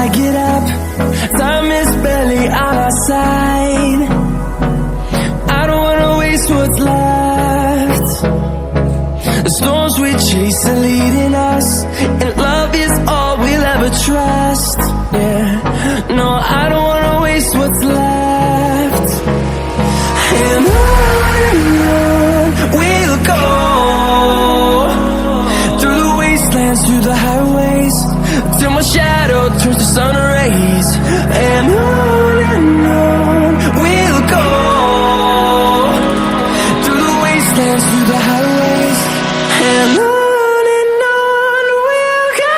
I get up. Time is barely on our side. I don't wanna waste what's left. The storms we chase are leading us, and love is all we'll ever trust. Yeah, no, I don't wanna waste what's left. And on we'll go, through the wastelands, through the highways, till my shadow turns to sun rays. And on we'll go, through the wastelands, through the highways, and on we'll go.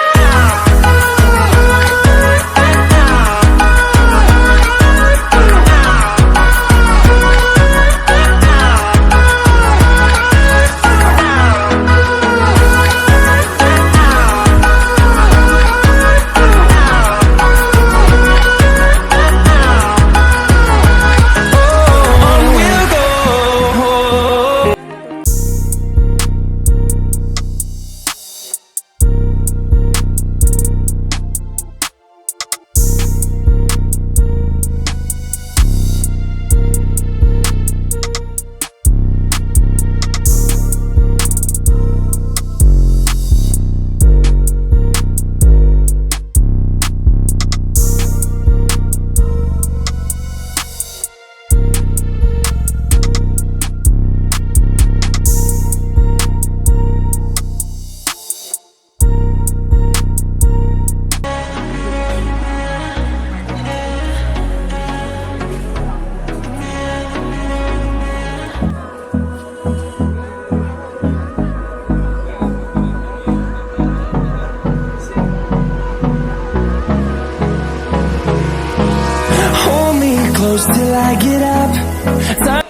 Hold me close till I get up.